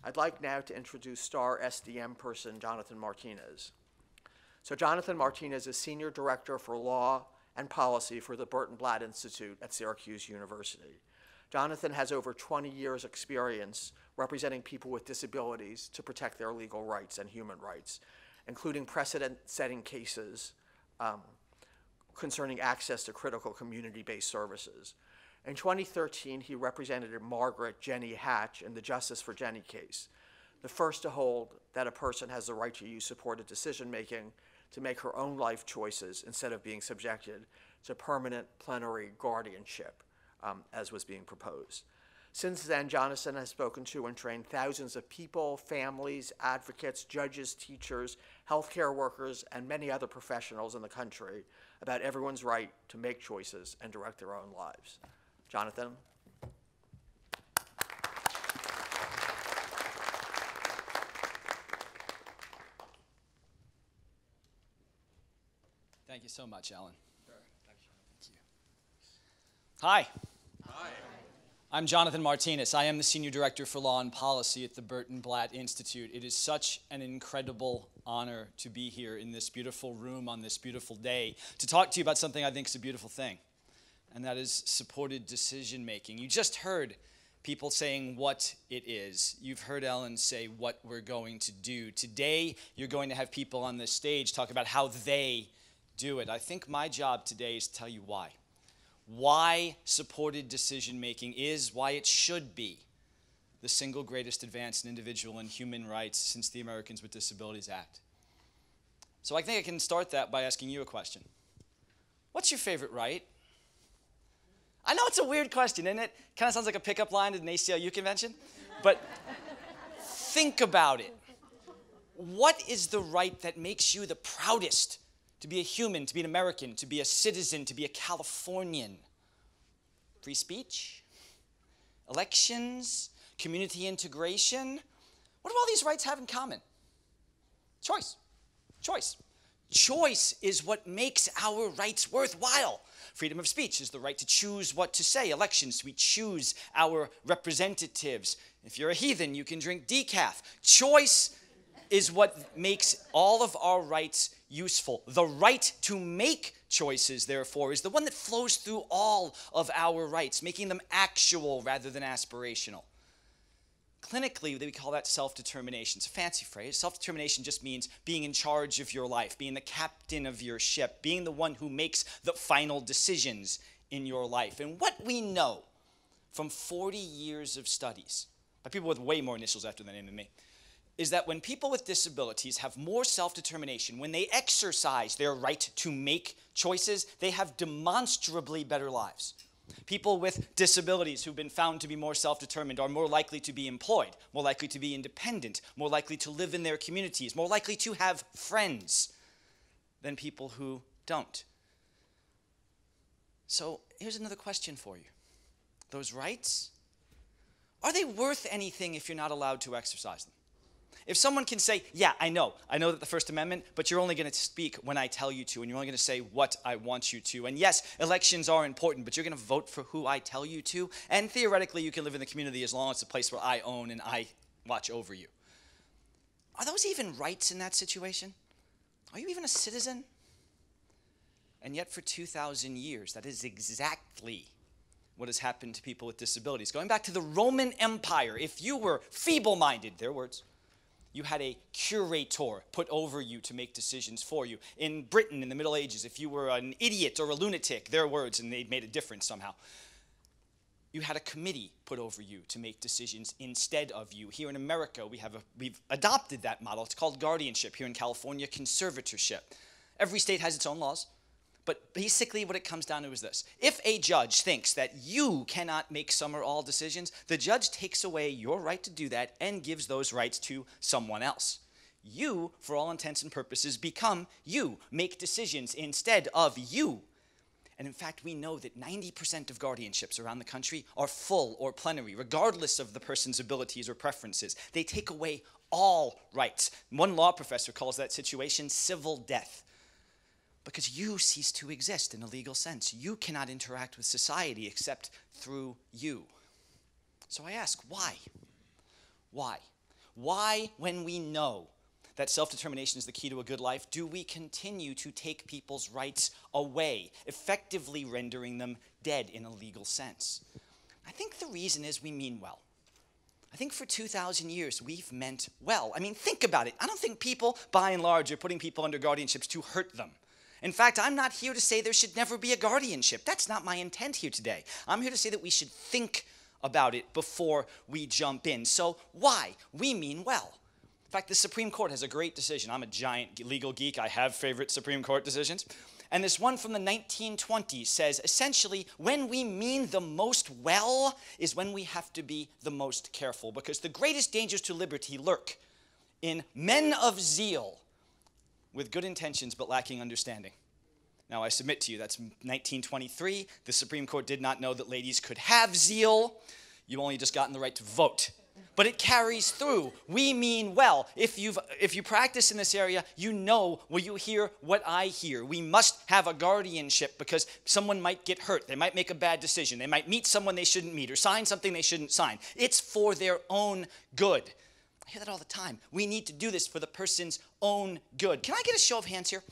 I'd like now to introduce star SDM person Jonathan Martinez. So Jonathan Martinez is Senior Director for Law and Policy for the Burton Blatt Institute at Syracuse University. Jonathan has over 20 years experience representing people with disabilities to protect their legal rights and human rights, including precedent-setting cases concerning access to critical community-based services. In 2013, he represented Margaret Jenny Hatch in the Justice for Jenny case, the first to hold that a person has the right to use supported decision-making to make her own life choices instead of being subjected to permanent plenary guardianship, as was being proposed. Since then, Jonathan has spoken to and trained thousands of people, families, advocates, judges, teachers, healthcare workers, and many other professionals in the country about everyone's right to make choices and direct their own lives. Jonathan. Thank you so much, Alan. Sure. Thank you. Hi. Hi. I'm Jonathan Martinez. I am the Senior Director for Law and Policy at the Burton Blatt Institute. It is such an incredible honor to be here in this beautiful room on this beautiful day to talk to you about something I think is a beautiful thing, and that is supported decision-making. You just heard people saying what it is. You've heard Ellen say what we're going to do. Today, you're going to have people on this stage talk about how they do it. I think my job today is to tell you why. Why supported decision-making is, why it should be, the single greatest advance in individual and human rights since the Americans with Disabilities Act. So I think I can start that by asking you a question. What's your favorite right? I know it's a weird question, isn't it? Kind of sounds like a pickup line at an ACLU convention. But think about it. What is the right that makes you the proudest to be a human, to be an American, to be a citizen, to be a Californian? Free speech? Elections? Community integration? What do all these rights have in common? Choice. Choice. Choice is what makes our rights worthwhile. Freedom of speech is the right to choose what to say. Elections, we choose our representatives. If you're a heathen, you can drink decaf. Choice is what makes all of our rights useful. The right to make choices, therefore, is the one that flows through all of our rights, making them actual rather than aspirational. Clinically, we call that self-determination. It's a fancy phrase. Self-determination just means being in charge of your life, being the captain of your ship, being the one who makes the final decisions in your life. And what we know from 40 years of studies, by people with way more initials after their name than me, is that when people with disabilities have more self-determination, when they exercise their right to make choices, they have demonstrably better lives. People with disabilities who've been found to be more self-determined are more likely to be employed, more likely to be independent, more likely to live in their communities, more likely to have friends than people who don't. So here's another question for you. Those rights, are they worth anything if you're not allowed to exercise them? If someone can say, yeah, I know that the First Amendment, but you're only going to speak when I tell you to, and you're only going to say what I want you to. And yes, elections are important, but you're going to vote for who I tell you to. And theoretically, you can live in the community as long as it's a place where I own and I watch over you. Are those even rights in that situation? Are you even a citizen? And yet for 2,000 years, that is exactly what has happened to people with disabilities. Going back to the Roman Empire, if you were feeble-minded, their words, you had a curator put over you to make decisions for you. In Britain in the Middle Ages, if you were an idiot or a lunatic, their words, and they made a difference somehow, you had a committee put over you to make decisions instead of you. Here in America, we've adopted that model. It's called guardianship. Here in California, conservatorship. Every state has its own laws. But basically what it comes down to is this. If a judge thinks that you cannot make some or all decisions, the judge takes away your right to do that and gives those rights to someone else. You, for all intents and purposes, become you, make decisions instead of you. And in fact, we know that 90% of guardianships around the country are full or plenary, regardless of the person's abilities or preferences. They take away all rights. One law professor calls that situation civil death. Because you cease to exist in a legal sense. You cannot interact with society except through you. So I ask, why? Why? Why, when we know that self-determination is the key to a good life, do we continue to take people's rights away, effectively rendering them dead in a legal sense? I think the reason is we mean well. I think for 2,000 years, we've meant well. I mean, think about it. I don't think people, by and large, are putting people under guardianships to hurt them. In fact, I'm not here to say there should never be a guardianship. That's not my intent here today. I'm here to say that we should think about it before we jump in. So why? We mean well. In fact, the Supreme Court has a great decision. I'm a giant legal geek. I have favorite Supreme Court decisions. And this one from the 1920s says, essentially, when we mean the most well is when we have to be the most careful, because the greatest dangers to liberty lurk in men of zeal with good intentions but lacking understanding. Now, I submit to you, that's 1923. The Supreme Court did not know that ladies could have zeal. You've only just gotten the right to vote. But it carries through. We mean well. If you practice in this area, you know, will you hear what I hear? We must have a guardianship because someone might get hurt. They might make a bad decision. They might meet someone they shouldn't meet or sign something they shouldn't sign. It's for their own good. I hear that all the time. We need to do this for the person's own good. Can I get a show of hands here?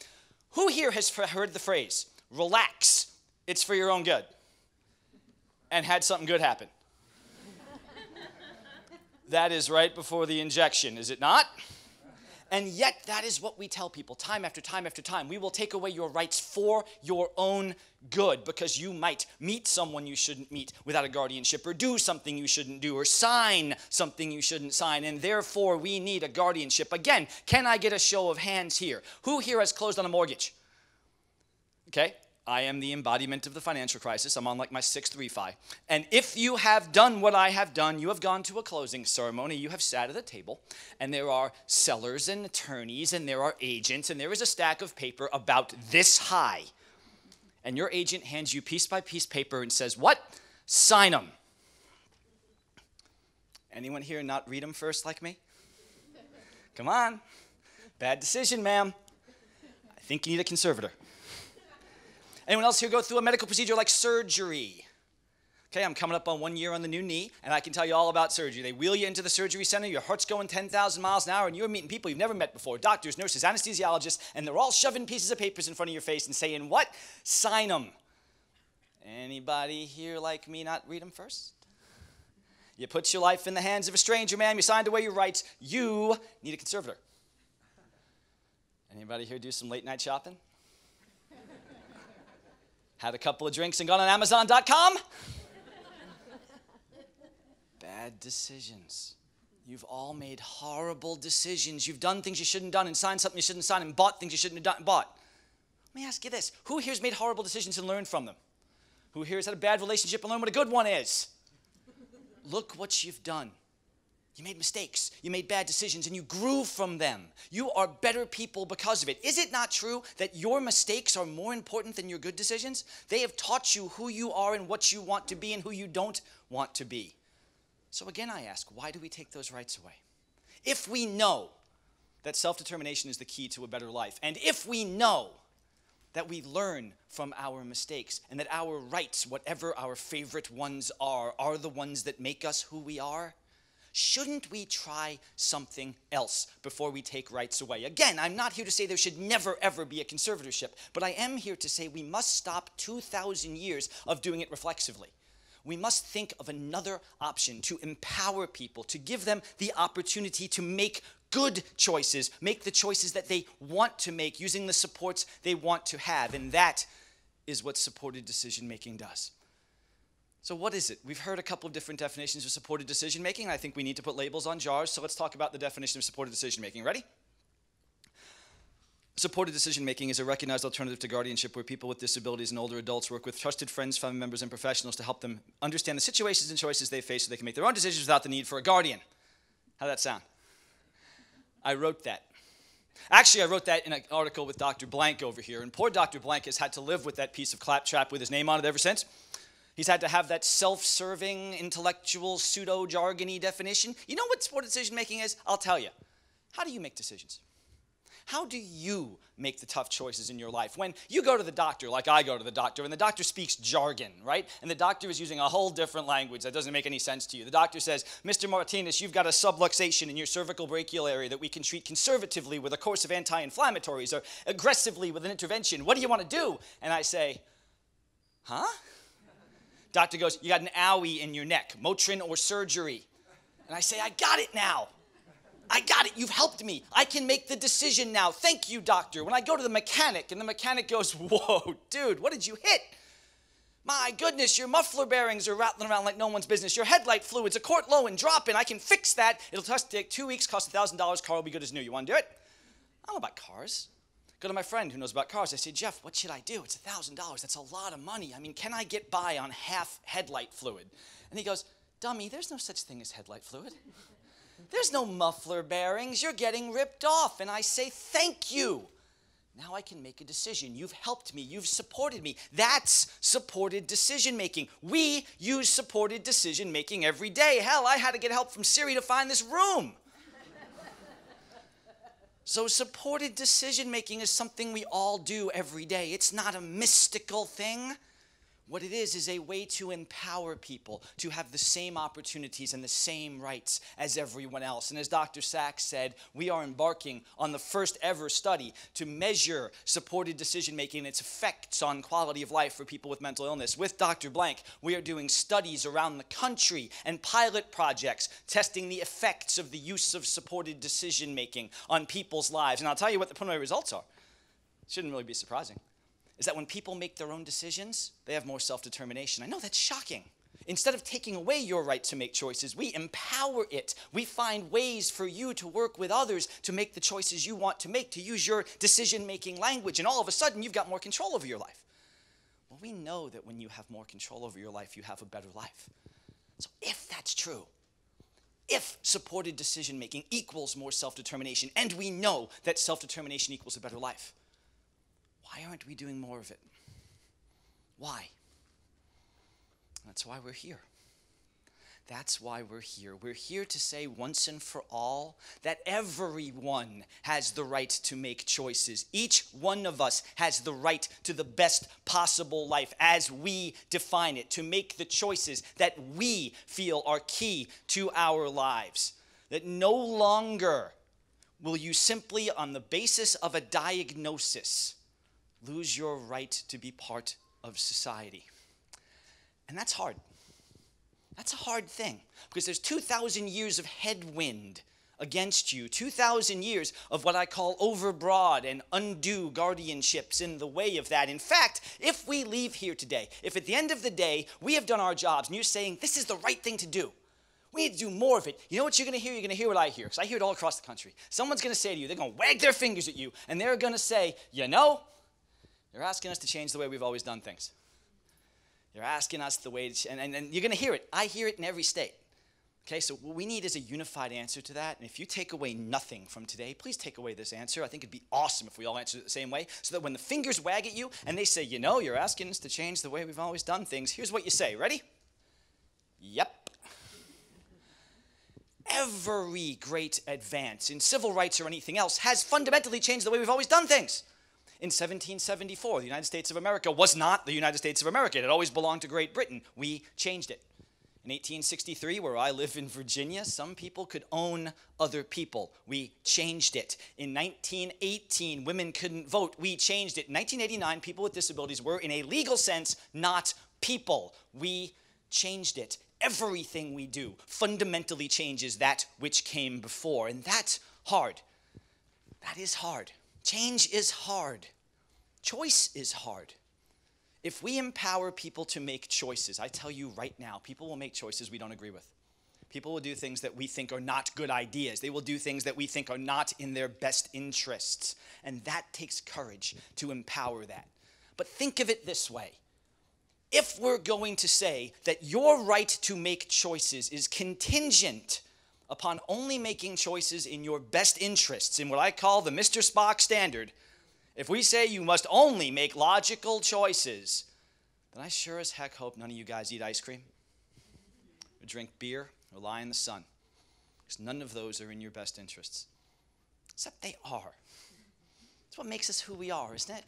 Who here has heard the phrase, relax, it's for your own good, and had something good happen? That is right before the injection, is it not? And yet, that is what we tell people time after time after time. We will take away your rights for your own good because you might meet someone you shouldn't meet without a guardianship or do something you shouldn't do or sign something you shouldn't sign, and therefore we need a guardianship. Again, can I get a show of hands here? Who here has closed on a mortgage? Okay. I am the embodiment of the financial crisis. I'm on like my 6th refi. And if you have done what I have done, you have gone to a closing ceremony, you have sat at a table, and there are sellers and attorneys, and there are agents, and there is a stack of paper about this high. And your agent hands you piece by piece paper and says, what? Sign them. Anyone here not read them first like me? Come on. Bad decision, ma'am. I think you need a conservator. Anyone else here go through a medical procedure like surgery? Okay, I'm coming up on 1 year on the new knee, and I can tell you all about surgery. They wheel you into the surgery center, your heart's going 10,000 miles an hour, and you're meeting people you've never met before, doctors, nurses, anesthesiologists, and they're all shoving pieces of papers in front of your face and saying, what? Sign them. Anybody here like me not read them first? You put your life in the hands of a stranger, ma'am. You signed away your rights. You need a conservator. Anybody here do some late night shopping? Had a couple of drinks and gone on Amazon.com? Bad decisions. You've all made horrible decisions. You've done things you shouldn't have done and signed something you shouldn't have signed and bought things you shouldn't have done and bought. Let me ask you this. Who here has made horrible decisions and learned from them? Who here has had a bad relationship and learned what a good one is? Look what you've done. You made mistakes, you made bad decisions, and you grew from them. You are better people because of it. Is it not true that your mistakes are more important than your good decisions? They have taught you who you are and what you want to be and who you don't want to be. So again, I ask, why do we take those rights away? If we know that self-determination is the key to a better life, and if we know that we learn from our mistakes and that our rights, whatever our favorite ones are the ones that make us who we are, shouldn't we try something else before we take rights away? Again, I'm not here to say there should never, ever be a conservatorship, but I am here to say we must stop 2,000 years of doing it reflexively. We must think of another option to empower people, to give them the opportunity to make good choices, make the choices that they want to make using the supports they want to have, and that is what supported decision-making does. So what is it? We've heard a couple of different definitions of supported decision-making. I think we need to put labels on jars, so let's talk about the definition of supported decision-making. Ready? Supported decision-making is a recognized alternative to guardianship where people with disabilities and older adults work with trusted friends, family members, and professionals to help them understand the situations and choices they face so they can make their own decisions without the need for a guardian. How does that sound? I wrote that. Actually, I wrote that in an article with Dr. Blank over here, and poor Dr. Blank has had to live with that piece of claptrap with his name on it ever since. He's had to have that self-serving, intellectual, pseudo-jargony definition. You know what supported decision-making is? I'll tell you. How do you make decisions? How do you make the tough choices in your life? When you go to the doctor, like I go to the doctor, and the doctor speaks jargon, right? And the doctor is using a whole different language that doesn't make any sense to you. The doctor says, Mr. Martinez, you've got a subluxation in your cervical brachial area that we can treat conservatively with a course of anti-inflammatories or aggressively with an intervention. What do you want to do? And I say, huh? Doctor goes, you got an owie in your neck, Motrin or surgery. And I say, I got it now. I got it. You've helped me. I can make the decision now. Thank you, doctor. When I go to the mechanic, and the mechanic goes, whoa, dude, what did you hit? My goodness, your muffler bearings are rattling around like no one's business. Your headlight fluid's a quart low and dropping. I can fix that. It'll take 2 weeks, cost $1,000. Car will be good as new. You want to do it? I don't know about cars. Go to my friend who knows about cars. I say, Jeff, what should I do? It's $1,000. That's a lot of money. I mean, can I get by on half headlight fluid? And he goes, dummy, there's no such thing as headlight fluid. There's no muffler bearings. You're getting ripped off. And I say, thank you. Now I can make a decision. You've helped me. You've supported me. That's supported decision making. We use supported decision making every day. Hell, I had to get help from Siri to find this room. So supported decision making is something we all do every day. It's not a mystical thing. What it is a way to empower people to have the same opportunities and the same rights as everyone else. And as Dr. Sachs said, we are embarking on the first ever study to measure supported decision-making and its effects on quality of life for people with mental illness. With Dr. Blank, we are doing studies around the country and pilot projects testing the effects of the use of supported decision-making on people's lives. And I'll tell you what the preliminary results are. Shouldn't really be surprising. Is that when people make their own decisions, they have more self-determination. I know that's shocking. Instead of taking away your right to make choices, we empower it. We find ways for you to work with others to make the choices you want to make, to use your decision-making language, and all of a sudden you've got more control over your life. Well, we know that when you have more control over your life, you have a better life. So if that's true, if supported decision-making equals more self-determination, and we know that self-determination equals a better life, why aren't we doing more of it? Why? That's why we're here. That's why we're here. We're here to say once and for all that everyone has the right to make choices. Each one of us has the right to the best possible life as we define it, to make the choices that we feel are key to our lives. That no longer will you simply, on the basis of a diagnosis, lose your right to be part of society. And that's hard. That's a hard thing because there's 2,000 years of headwind against you, 2,000 years of what I call overbroad and undue guardianships in the way of that. In fact, if we leave here today, if at the end of the day we have done our jobs and you're saying this is the right thing to do, we need to do more of it. You know what you're going to hear? You're going to hear what I hear because I hear it all across the country. Someone's going to say to you, they're going to wag their fingers at you and they're going to say, you know, you're asking us to change the way we've always done things. You're asking us the way, and you're going to hear it. I hear it in every state. Okay, so what we need is a unified answer to that. And if you take away nothing from today, please take away this answer. I think it'd be awesome if we all answered it the same way, so that when the fingers wag at you and they say, you know, you're asking us to change the way we've always done things, here's what you say. Ready? Yep. Every great advance in civil rights or anything else has fundamentally changed the way we've always done things. In 1774, the United States of America was not the United States of America. It had always belonged to Great Britain. We changed it. In 1863, where I live in Virginia, some people could own other people. We changed it. In 1918, women couldn't vote. We changed it. In 1989, people with disabilities were, in a legal sense, not people. We changed it. Everything we do fundamentally changes that which came before, and that's hard. That is hard. Change is hard. Choice is hard. If we empower people to make choices, I tell you right now, people will make choices we don't agree with. People will do things that we think are not good ideas. They will do things that we think are not in their best interests. And that takes courage to empower that. But think of it this way. If we're going to say that your right to make choices is contingent upon only making choices in your best interests, in what I call the Mr. Spock standard, if we say you must only make logical choices, then I sure as heck hope none of you guys eat ice cream, or drink beer, or lie in the sun, because none of those are in your best interests. Except they are. It's what makes us who we are, isn't it?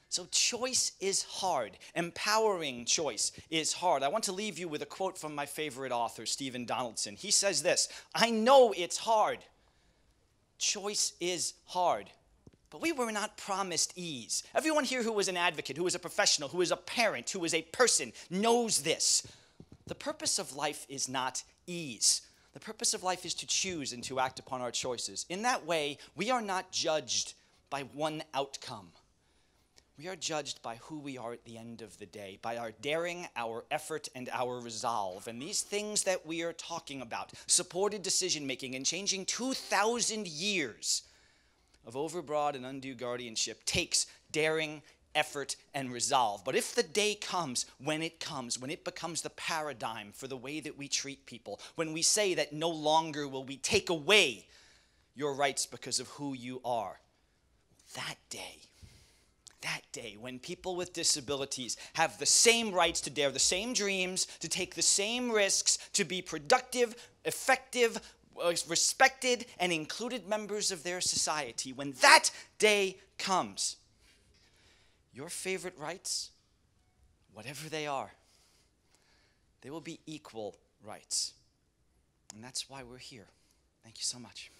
So choice is hard. Empowering choice is hard. I want to leave you with a quote from my favorite author, Stephen Donaldson. He says this, "I know it's hard. Choice is hard. But we were not promised ease." Everyone here who is an advocate, who is a professional, who is a parent, who is a person, knows this. The purpose of life is not ease. The purpose of life is to choose and to act upon our choices. In that way, we are not judged by one outcome. We are judged by who we are at the end of the day, by our daring, our effort, and our resolve. And these things that we are talking about, supported decision-making and changing 2,000 years of overbroad and undue guardianship, takes daring, effort, and resolve. But if the day comes, when it becomes the paradigm for the way that we treat people, when we say that no longer will we take away your rights because of who you are, that day when people with disabilities have the same rights to dare the same dreams, to take the same risks, to be productive, effective, respected, and included members of their society, when that day comes, your favorite rights, whatever they are, they will be equal rights. And that's why we're here. Thank you so much.